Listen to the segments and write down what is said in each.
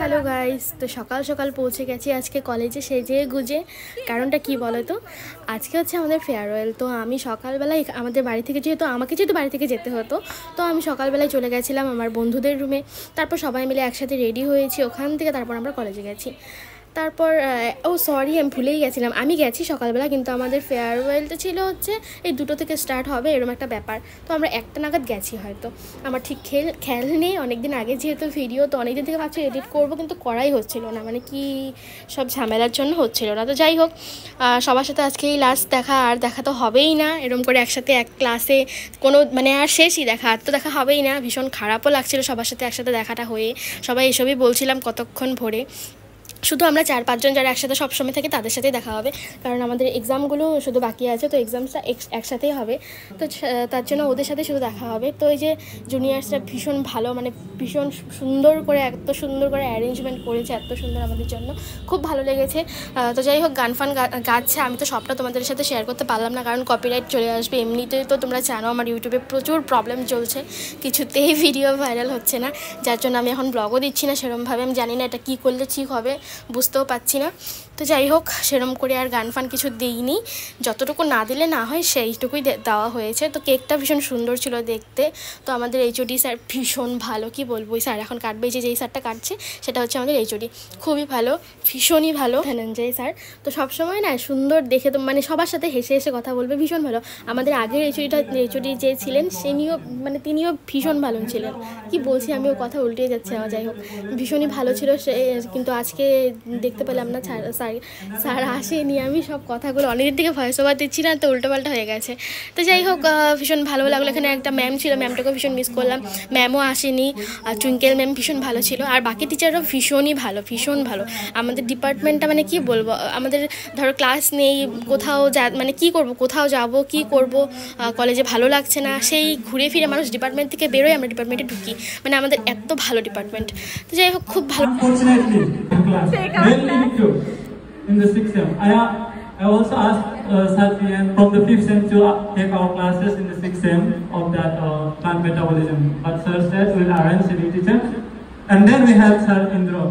Hello guys, তো সকাল সকাল পৌঁছে গেছি আজকে কলেজে সেজে গুজে। কারণটা কি বলো তো, আজকে হচ্ছে আমাদের ফেয়ারওয়েল। তো আমি সকালবেলায় আমাদের বাড়ি থেকে যেহেতু বাড়ি থেকে যেতে হতো, তো আমি সকালবেলায় চলে গেছিলাম আমার বন্ধুদের রুমে। তারপর সবাই মিলে একসাথে রেডি হয়েছি, ওখান থেকে তারপর আমরা কলেজে গেছি। তারপর সরি, আমি ভুলেই গেছিলাম, আমি গেছি সকালবেলা, কিন্তু আমাদের ফেয়ারওয়েলটা ছিল হচ্ছে এই 2টো থেকে স্টার্ট হবে, এরকম একটা ব্যাপার। তো আমরা 1টা নাগাদ গেছি হয়তো, আমার ঠিক খেয়াল নেই। অনেকদিন আগে যেহেতু ভিডিও, তো অনেকদিন থেকে ভাবছি এডিট করবো, কিন্তু করাই হচ্ছিল না, মানে কি সব ঝামেলার জন্য হচ্ছিল না। তো যাই হোক, সবার সাথে আজকে এই লাস্ট দেখা, আর দেখা তো হবেই না এরকম করে একসাথে এক ক্লাসে, কোনো মানে আর শেষই দেখা, আর তো দেখা হবেই না। ভীষণ খারাপও লাগছিল সবার সাথে একসাথে দেখাটা হয়ে। সবাই এসবই বলছিলাম কতক্ষণ ভরে। শুধু আমরা 4-5 জন যারা একসাথে সবসময় থাকি তাদের সাথেই দেখা হবে, কারণ আমাদের এক্সামগুলো শুধু বাকি আছে, তো এক্সামসটা একসাথেই হবে। তো তার জন্য ওদের সাথে শুধু দেখা হবে। তো এই যে জুনিয়ার্সরা ভীষণ ভালো, মানে ভীষণ সুন্দর করে, এত সুন্দর করে অ্যারেঞ্জমেন্ট করেছে, এত সুন্দর আমাদের জন্য, খুব ভালো লেগেছে। তো যাই হোক, গান ফান গাচ্ছে, আমি তো সবটা তোমাদের সাথে শেয়ার করতে পারলাম না, কারণ কপিরাইট চলে আসবে। এমনিতেই তো তোমরা জানো আমার ইউটিউবে প্রচুর প্রবলেম চলছে, কিছুতেই ভিডিও ভাইরাল হচ্ছে না, যার জন্য আমি এখন ব্লগও দিচ্ছি না সেরমভাবে। আমি জানি না এটা কী করলে ঠিক হবে, বুঝতেও পারছি না। তো যাই হোক, সেরম করে আর গান ফান কিছু দিইনি, যতটুকু না দিলে না হয় সেইটুকুই দেওয়া হয়েছে। তো কেকটা ভীষণ সুন্দর ছিল দেখতে। তো আমাদের এইচওডি স্যার ভীষণ ভালো, কি বলবো, ওই স্যার এখন কাটবে, যেই স্যারটা কাটছে সেটা হচ্ছে আমাদের এইচওডি, খুবই ভালো, ভীষণই ভালো, ধনঞ্জয় স্যার। তো সবসময় না সুন্দর দেখে, তো মানে সবার সাথে হেসে হেসে কথা বলবে, ভীষণ ভালো। আমাদের আগের এইচওডি যে ছিলেন তিনিও ভীষণ ভালো ছিলেন। কি বলছি আমি, ও কথা উল্টে যাচ্ছে আমার। যাই হোক, ভীষণই ভালো ছিল সে, কিন্তু আজকে দেখতে পেলাম না, স্যার আসেনি। আমি সব কথাগুলো অনেকদিন থেকে ভয়েস ওভার দিচ্ছি না, তো উল্টোপাল্টা হয়ে গেছে। তো যাই হোক, ভীষণ ভালো লাগলো। এখানে একটা ম্যাম ছিল, ম্যামটাকেও ভীষণ মিস করলাম, ম্যামও আসেনি। আর টুইঙ্কেল ম্যাম ভীষণ ভালো ছিল, আর বাকি টিচাররাও ভীষণই ভালো, ভীষণ ভালো। আমাদের ডিপার্টমেন্টটা মানে কি বলবো, আমাদের ধরো ক্লাস নেই, কোথাও মানে কি করব, কোথাও যাব কি করব, কলেজে ভালো লাগছে না, সেই ঘুরে ফিরে মানুষ ডিপার্টমেন্ট থেকে বেরোয়, আমরা ডিপার্টমেন্টে ঢুকি, মানে আমাদের এত ভালো ডিপার্টমেন্ট। তো যাই হোক, খুব ভালো। In the 6th sem, I also asked Satyan from the 5th sem to take our classes in the 6th sem of that plant metabolism. But Sir said we'll arrange a teacher, and then we had Sir Indra.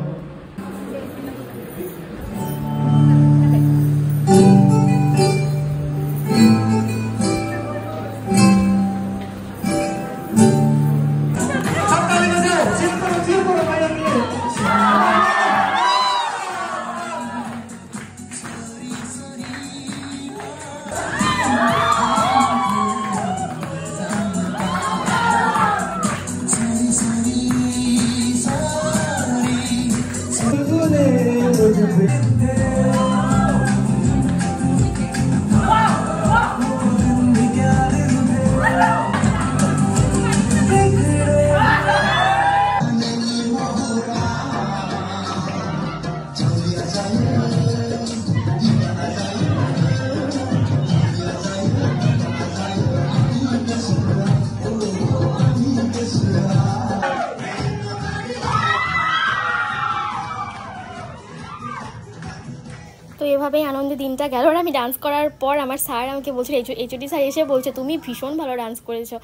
তো এভাবেই আনন্দে দিনটা গেল। আর আমি dance করার পর আমার sir আমাকে বলছিল, এইচওডি স্যার এসে বলছে তুমি ভীষণ ভালো ডান্স করেছো।